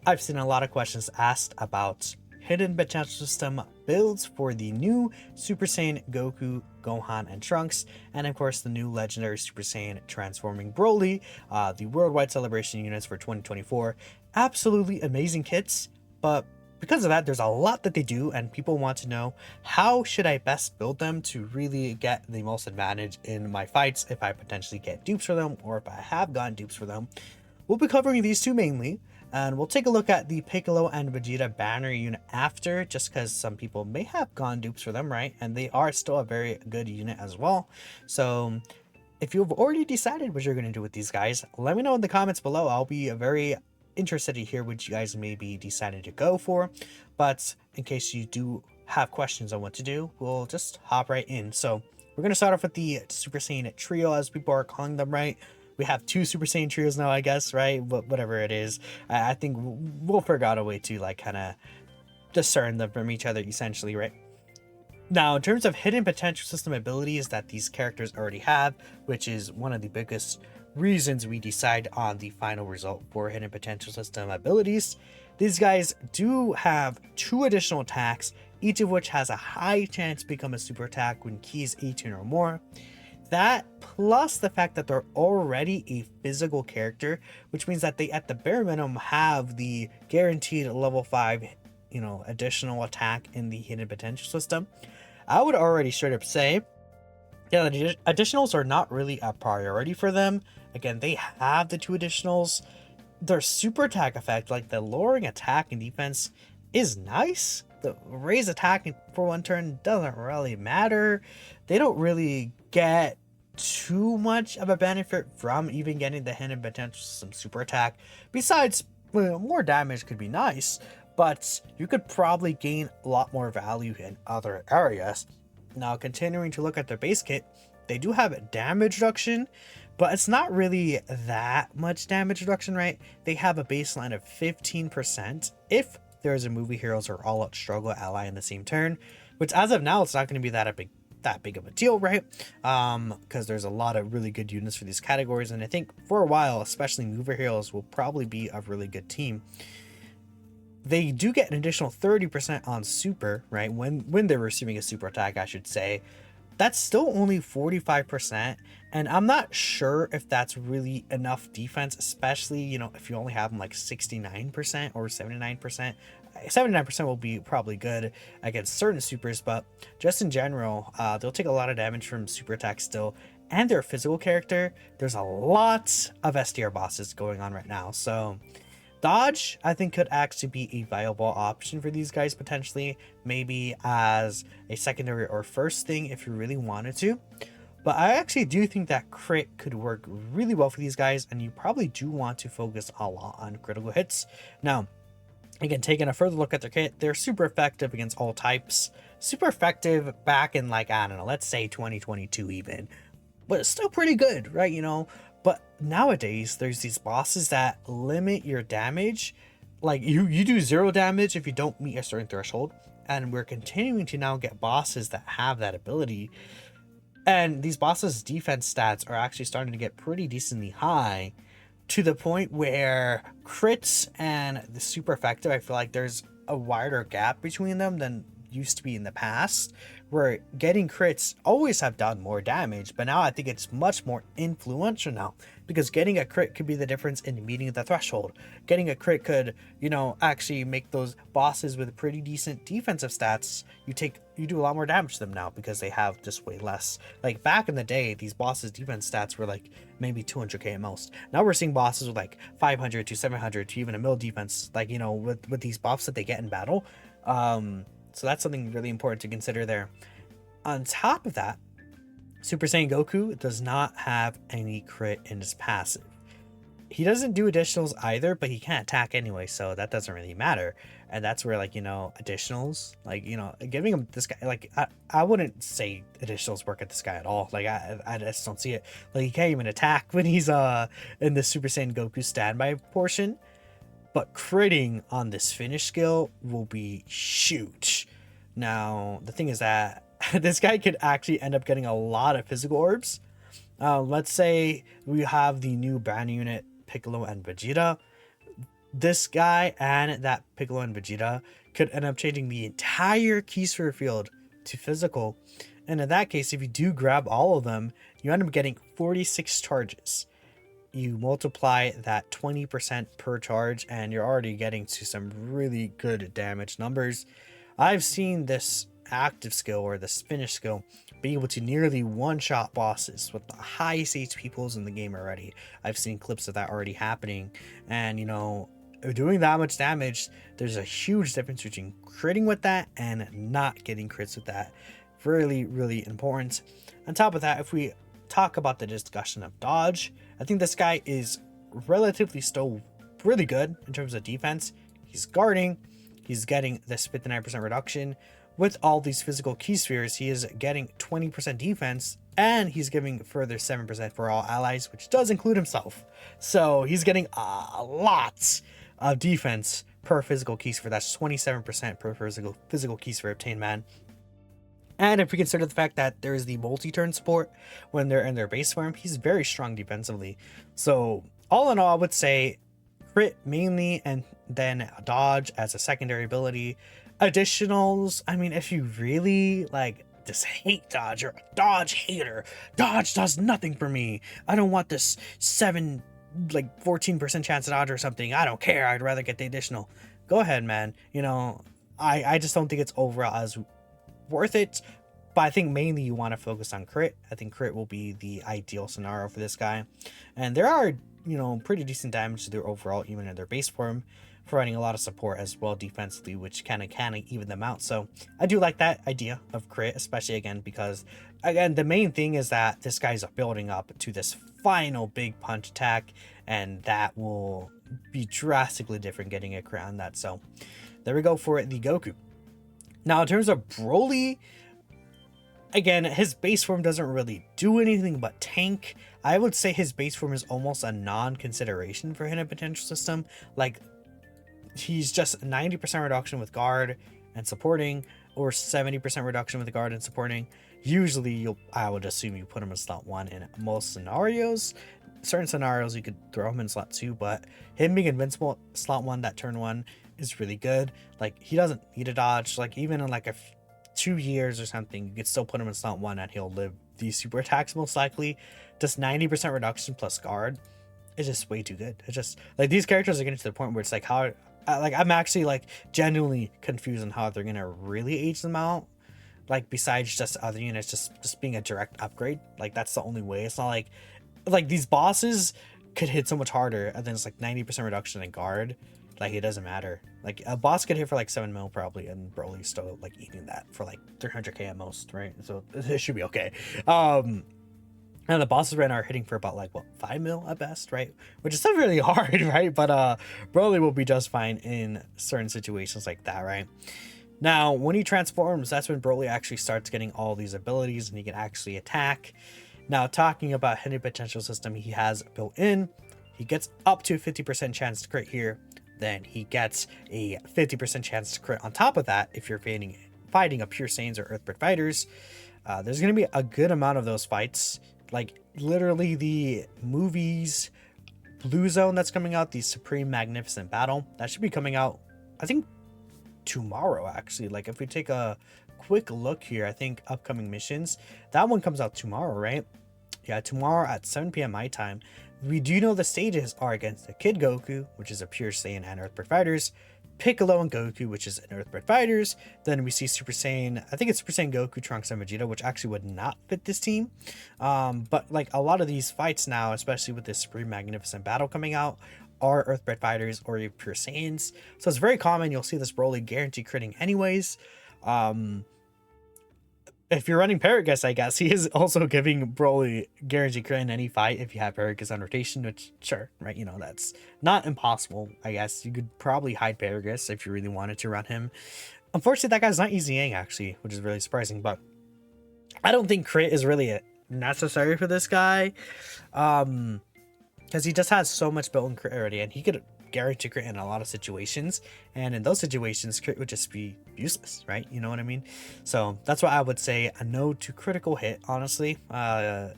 I've seen a lot of questions asked about hidden potential system builds for the new Super Saiyan Goku, Gohan, and Trunks, and of course the new legendary Super Saiyan transforming Broly, the worldwide celebration units for 2024. Absolutely amazing kits, but because of that, there's a lot that they do, and people want to know how should I best build them to really get the most advantage in my fights if I potentially get dupes for them, or if I have gotten dupes for them. We'll be covering these two mainly, and we'll take a look at the Piccolo and Vegeta banner unit after, just because some people may have gone dupes for them, right? And they are still a very good unit as well. So if you've already decided what you're going to do with these guys, let me know in the comments below. I'll be very interested to hear what you guys may be deciding to go for. But in case you do have questions on what to do, we'll just hop right in. So we're going to start off with the Super Saiyan Trio, as people are calling them, right? We have two Super Saiyan trios now, I guess, right? But whatever it is, I think we'll figure out a way to like kind of discern them from each other, essentially, right? Now, in terms of hidden potential system abilities that these characters already have, which is one of the biggest reasons we decide on the final result for hidden potential system abilities, these guys do have two additional attacks, each of which has a high chance to become a super attack when keys 18 or more. That plus the fact that they're already a physical character, which means that they at the bare minimum have the guaranteed level 5 additional attack in the hidden potential system. I would already straight up say, yeah, the additionals are not really a priority for them. Again, they have the two additionals. Their super attack effect, like the lowering attack and defense, is nice. The raise attack for one turn doesn't really matter. They don't really get too much of a benefit from even getting the hidden potential system super attack. Besides, more damage could be nice, but you could probably gain a lot more value in other areas. Now, continuing to look at their base kit, they do have damage reduction, but it's not really that much damage reduction, right? They have a baseline of 15% if there's a movie heroes or all out struggle ally in the same turn, which as of now, it's not going to be that big of a deal, right? Because there's a lot of really good units for these categories, and I think for a while, especially movie heroes will probably be a really good team. They do get an additional 30% on super, right? When they're receiving a super attack, I should say. That's still only 45%, and I'm not sure if that's really enough defense, especially, if you only have them like 69% or 79%. 79% will be probably good against certain supers, but just in general, they'll take a lot of damage from super attacks still, and they're a physical character. There's a lot of SDR bosses going on right now, so dodge, I think, could actually be a viable option for these guys potentially, maybe as a secondary or first thing if you really wanted to. But I actually do think that crit could work really well for these guys, and you probably do want to focus a lot on critical hits. Now, again, taking a further look at their kit, they're super effective against all types. Super effective back in, like, I don't know, let's say 2022 even. But it's still pretty good, right? But nowadays, there's these bosses that limit your damage. Like, you do 0 damage if you don't meet a certain threshold. And we're continuing to now get bosses that have that ability. And these bosses' defense stats are actually starting to get pretty decently high, to the point where crits and the super effective, I feel like there's a wider gap between them than used to be in the past, where getting crits always have done more damage, but now I think it's much more influential now, because getting a crit could be the difference in meeting the threshold. Getting a crit could, actually make those bosses with pretty decent defensive stats, you do a lot more damage to them now because they have just way less. Like back in the day, these bosses defense stats were like maybe 200k at most. Now we're seeing bosses with like 500 to 700 to even a mil defense, like, with these buffs that they get in battle. So that's something really important to consider there. On top of that, Super Saiyan Goku does not have any crit in his passive. He doesn't do additionals either, but he can't attack anyway, so that doesn't really matter. And that's where, like, additionals, like, giving him this guy, like, I wouldn't say additionals work at this guy at all. Like, I just don't see it. Like, he can't even attack when he's in the Super Saiyan Goku standby portion. But critting on this finish skill will be huge. Now, the thing is that this guy could actually end up getting a lot of physical orbs. Let's say we have the new banner unit Piccolo and Vegeta. this guy and that Piccolo and Vegeta could end up changing the entire Keysphere field to physical. And in that case, if you do grab all of them, you end up getting 46 charges. You multiply that 20% per charge, and you're already getting to some really good damage numbers. I've seen this active skill, or this finish skill, be able to nearly one-shot bosses with the highest HP pools in the game already. I've seen clips of that already happening, and you know, doing that much damage, there's a huge difference between critting with that and not getting crits with that. Really, really important. On top of that, if we talk about the discussion of dodge, I think this guy is relatively still really good in terms of defense. He's guarding, he's getting this 59% reduction. With all these physical key spheres, he is getting 20% defense, and he's giving further 7% for all allies, which does include himself. So he's getting a lot of defense per physical key sphere. That's 27% per physical key sphere obtained, man. And if we consider the fact that there is the multi-turn support when they're in their base form, he's very strong defensively. So all in all, I would say crit mainly, and then dodge as a secondary ability. Additionals, I mean, if you really like just hate dodge, or a dodge hater, dodge does nothing for me, I don't want this 14% chance to dodge or something, I don't care, I'd rather get the additional, go ahead, man. You know, I just don't think it's overall as worth it. But I think mainly you want to focus on crit. I think crit will be the ideal scenario for this guy, and there are, you know, pretty decent damage to their overall even in their base form, providing a lot of support as well defensively, which kind of even them out. So I do like that idea of crit, especially again because again the main thing is that this guy's building up to this final big punch attack, and that will be drastically different getting a crit on that. So there we go for the Goku. Now in terms of Broly, again, his base form doesn't really do anything but tank. I would say his base form is almost a non-consideration for hidden potential system. Like, he's just 90% reduction with guard and supporting, or 70% reduction with guard and supporting. Usually, I would assume you put him in slot 1 in most scenarios. Certain scenarios, you could throw him in slot 2, but him being invincible slot 1, that turn 1, is really good. Like, he doesn't need a dodge. Like, even in like 2 years or something, you could still put him in slot 1 and he'll live these super attacks most likely. Just 90% reduction plus guard is just way too good. It's just like these characters are getting to the point where it's like how I'm actually like genuinely confused on how they're gonna really age them out. Like, besides just other units just being a direct upgrade. Like, that's the only way. It's not like these bosses could hit so much harder, and then it's like 90% reduction in guard. Like, it doesn't matter. Like, a boss could hit for like 7 mil probably, and Broly's still like eating that for like 300k at most, right? So it should be okay. And the bosses right now are hitting for about like what, 5 mil at best, right? Which is still really hard, right? But Broly will be just fine in certain situations like that, right? Now, when he transforms, that's when Broly actually starts getting all these abilities and he can actually attack. Now, talking about hidden potential system he has built in, he gets up to a 50% chance to crit here. Then he gets a 50% chance to crit on top of that if you're fighting a pure Saiyans or Earthbred fighters. There's going to be a good amount of those fights. Like, literally the movies Blue Zone that's coming out, the Supreme Magnificent Battle, that should be coming out, I think, tomorrow, actually. Like, if we take a quick look here, I think upcoming missions, that one comes out tomorrow, right? Yeah, tomorrow at 7 p.m. my time. We do know the stages are against the Kid Goku, which is a pure Saiyan and Earthbred fighters, Piccolo and Goku, which is an Earthbred fighters. Then we see Super Saiyan, I think it's Super Saiyan Goku, Trunks, and Vegeta, which actually would not fit this team. But like a lot of these fights now, especially with this Supreme Magnificent Battle coming out, are Earthbred fighters or pure Saiyans. So it's very common. You'll see this Broly guarantee critting anyways. If you're running Paragus, I guess, he is also giving Broly guarantee crit in any fight if you have Paragus on rotation, which, sure, right, you know, that's not impossible, I guess. You could probably hide Paragus if you really wanted to run him. Unfortunately, that guy's not EZing, actually, which is really surprising, but I don't think crit is really necessary for this guy, because he just has so much built-in crit already, and he could guarantee crit in a lot of situations, and in those situations crit would just be useless, right? You know what I mean? So that's why I would say a no to critical hit, honestly.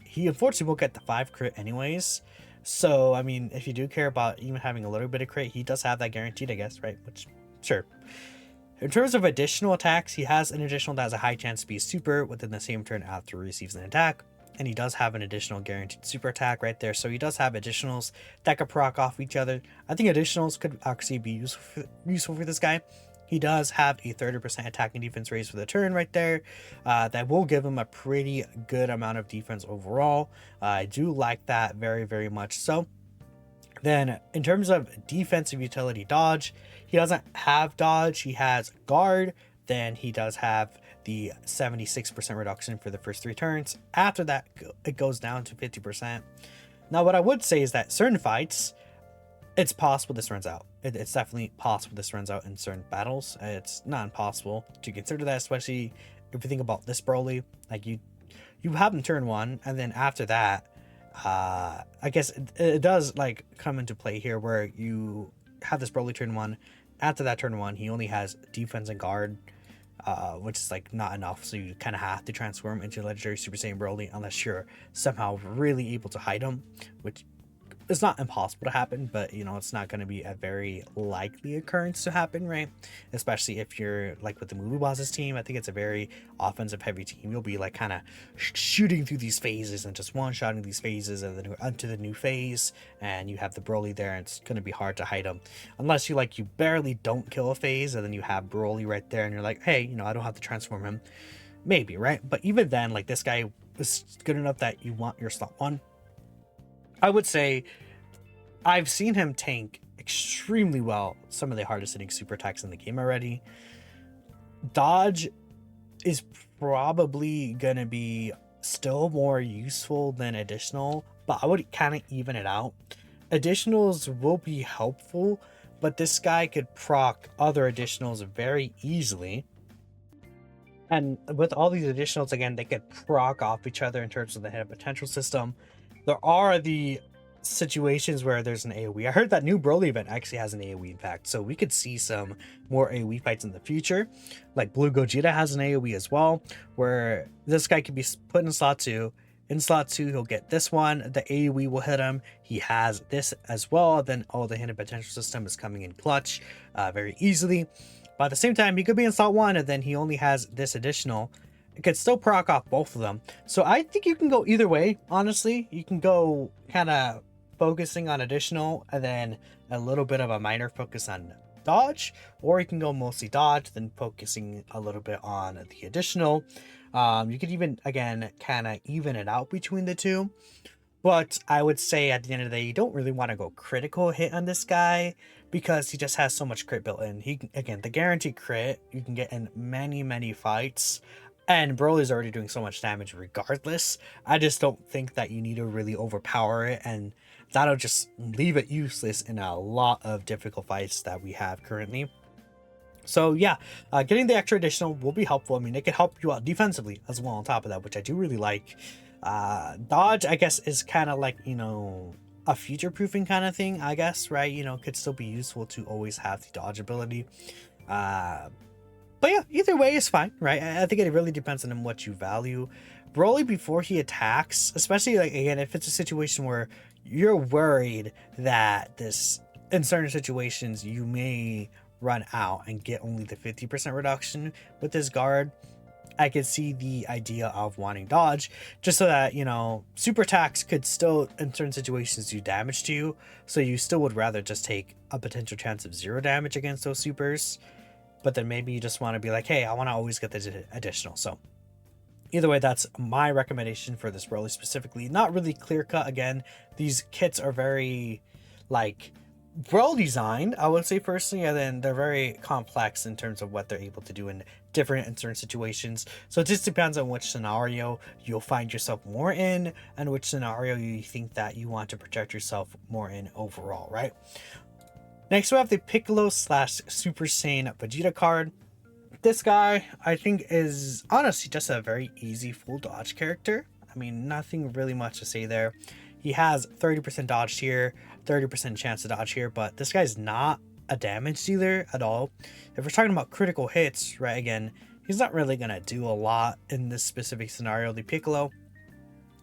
He unfortunately will get the 5 crit anyways, So, I mean, if you do care about even having a little bit of crit, he does have that guaranteed, I guess, right? Which, sure. In terms of additional attacks, he has an additional that has a high chance to be super within the same turn after he receives an attack. And he does have an additional guaranteed super attack right there. So he does have additionals that could proc off each other. I think additionals could actually be useful for this guy. He does have a 30% attack and defense raise for the turn right there. That will give him a pretty good amount of defense overall. I do like that very, very much so. Then in terms of defensive utility dodge, he doesn't have dodge. He has guard. Then he does have the 76% reduction for the first 3 turns. After that, it goes down to 50%. Now, what I would say is that certain fights, it's possible this runs out. It's definitely possible this runs out in certain battles. It's not impossible to consider that, especially if you think about this Broly. Like you have him turn 1, and then after that, I guess it does like come into play here where you have this Broly turn 1. After that turn 1, he only has defense and guard, which is like not enough. So you kind of have to transform into legendary Super Saiyan Broly unless you're somehow really able to hide him, which is not impossible to happen, but you know, it's not going to be a very likely occurrence to happen, right? Especially if you're like with the movie bosses team. I think it's a very offensive heavy team. You'll be like kind of shooting through these phases and just one-shotting these phases and then onto the new phase, and you have the Broly there, and it's going to be hard to hide him unless you barely don't kill a phase, and then you have Broly right there and you're like, hey, you know, I don't have to transform him, maybe, right? But even then, like, this guy is good enough that you want your slot 1. I would say I've seen him tank extremely well some of the hardest hitting super attacks in the game already. Dodge is probably gonna be still more useful than additional, but I would kind of even it out. Additionals will be helpful, but this guy could proc other additionals very easily. And with all these additionals, again, they could proc off each other in terms of the hidden potential system. There are the situations where there's an AoE. I heard that new Broly event actually has an AoE, in fact, so we could see some more AoE fights in the future. Like Blue Gogeta has an AoE as well, where this guy could be put in slot 2. In slot 2, he'll get this one. The AoE will hit him. He has this as well. Then all the hidden potential system is coming in clutch very easily. But at the same time, he could be in slot 1, and then he only has this additional. It could still proc off both of them. So I think you can go either way, honestly. You can go kind of focusing on additional and then a little bit of a minor focus on dodge, or you can go mostly dodge, then focusing a little bit on the additional. You could even, again, kind of even it out between the two. But I would say at the end of the day, you don't really want to go critical hit on this guy because he just has so much crit built in. He, again, the guaranteed crit you can get in many fights. And Broly's already doing so much damage regardless. I just don't think that you need to really overpower it, and that'll just leave it useless in a lot of difficult fights that we have currently. So yeah, getting the extra additional will be helpful. I mean, it could help you out defensively as well on top of that, which I do really like. Dodge, I guess, is kind of like, you know, a future-proofing kind of thing, I guess, right? You know, could still be useful to always have the dodge ability. But yeah, either way is fine, right? I think it really depends on what you value. Broly, before he attacks, especially, like, again, if it's a situation where you're worried that this, in certain situations, you may run out and get only the 50% reduction with this guard, I could see the idea of wanting dodge, just so that, you know, super attacks could still, in certain situations, do damage to you. So you still would rather just take a potential chance of 0 damage against those supers. But then maybe you just want to be like, hey, I want to always get the additional. So either way, that's my recommendation for this Broly specifically. Not really clear cut. Again, these kits are very, like, well designed, I would say personally, and then they're very complex in terms of what they're able to do in different and certain situations. So it just depends on which scenario you'll find yourself more in and which scenario you think that you want to protect yourself more in overall, right? Next, we have the Piccolo / Super Saiyan Vegeta card. This guy, I think, is honestly just a very easy full dodge character. I mean, nothing really much to say there. He has 30% dodge here, 30% chance to dodge here, but this guy's not a damage dealer at all. If we're talking about critical hits, right, again, he's not really going to do a lot in this specific scenario, the Piccolo.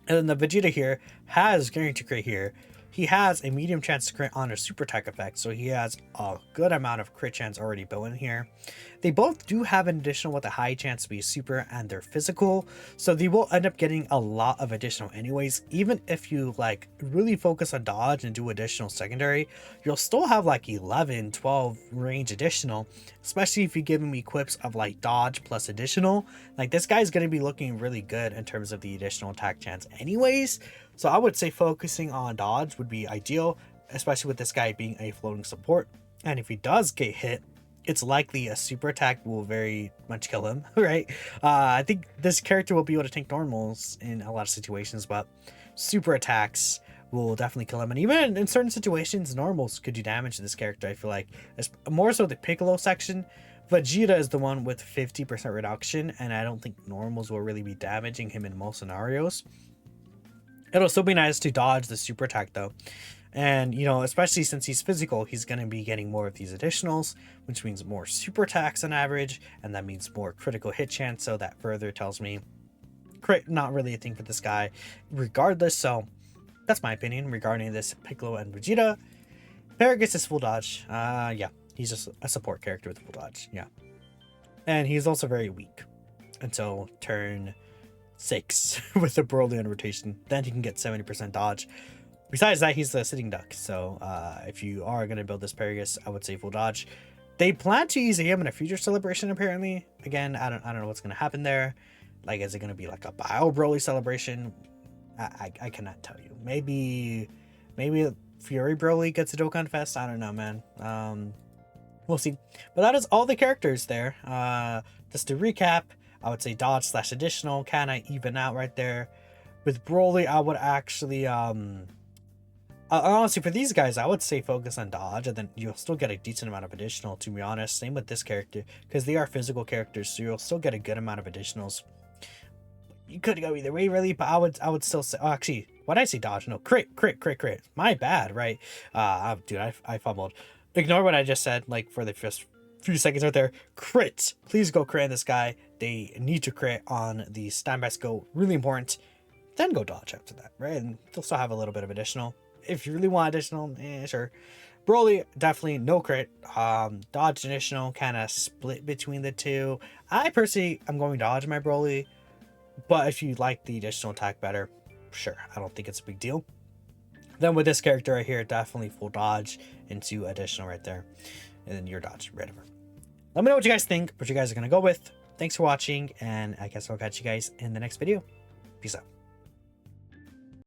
And then the Vegeta here has guaranteed crit here. he has a medium chance to crit on a super attack effect, so he has a good amount of crit chance already built in here. They both do have an additional with a high chance to be super, and they're physical, so they will end up getting a lot of additional anyways. Even if you like really focus on dodge and do additional secondary, you'll still have like 11, 12 range additional, especially if you give him equips of like dodge plus additional. Like this guy's going to be looking really good in terms of the additional attack chance anyways. So I would say focusing on dodge would be ideal, especially with this guy being a floating support. And if he does get hit, it's likely a super attack will very much kill him, right? I think this character will be able to tank normals in a lot of situations, but super attacks will definitely kill him. And even in certain situations, normals could do damage to this character. I feel like it's more so the Piccolo section. Vegeta is the one with 50% reduction, and I don't think normals will really be damaging him in most scenarios. It'll still be nice to dodge the super attack though. And, you know, especially since he's physical, he's going to be getting more of these additionals, which means more super attacks on average. And that means more critical hit chance. So that further tells me crit, not really a thing for this guy regardless. So that's my opinion regarding this Piccolo and Vegeta. Paragus is full dodge. Yeah, he's just a support character with full dodge. Yeah. And he's also very weak until turn 6 with the Broly on rotation. Then he can get 70% dodge. Besides that, he's the sitting duck. So if you are going to build this Paragus, I would say full dodge. They plan to use him in a future celebration apparently. Again, I don't know what's going to happen there. Like, is it going to be like a Bio Broly celebration? I cannot tell you. Maybe Fury Broly gets a Dokkan Fest. I don't know, man. We'll see. But that is all the characters there. Just to recap, I would say dodge / additional kind of even out right there. With Broly, I would actually honestly, for these guys, I would say focus on dodge, and then you'll still get a decent amount of additional, to be honest. Same with this character, because they are physical characters, so you'll still get a good amount of additionals. You could go either way, really, but I would still say, oh, actually, why did I say dodge? No, crit. My bad, right? Dude, I fumbled. Ignore what I just said, like, for the first few seconds right there. Crit. Please go crit on this guy. They need to crit on the standby skill. Really important. Then go dodge after that, right? And they'll still have a little bit of additional. If you really want additional, sure. Broly, definitely no crit. Dodge additional, kind of split between the two. I personally am going dodge my Broly, but if you like the additional attack better, sure. I don't think it's a big deal. Then with this character right here, definitely full dodge into additional right there. And then your dodge right over. Let me know what you guys think, what you guys are going to go with. Thanks for watching, and I guess I'll catch you guys in the next video. Peace out.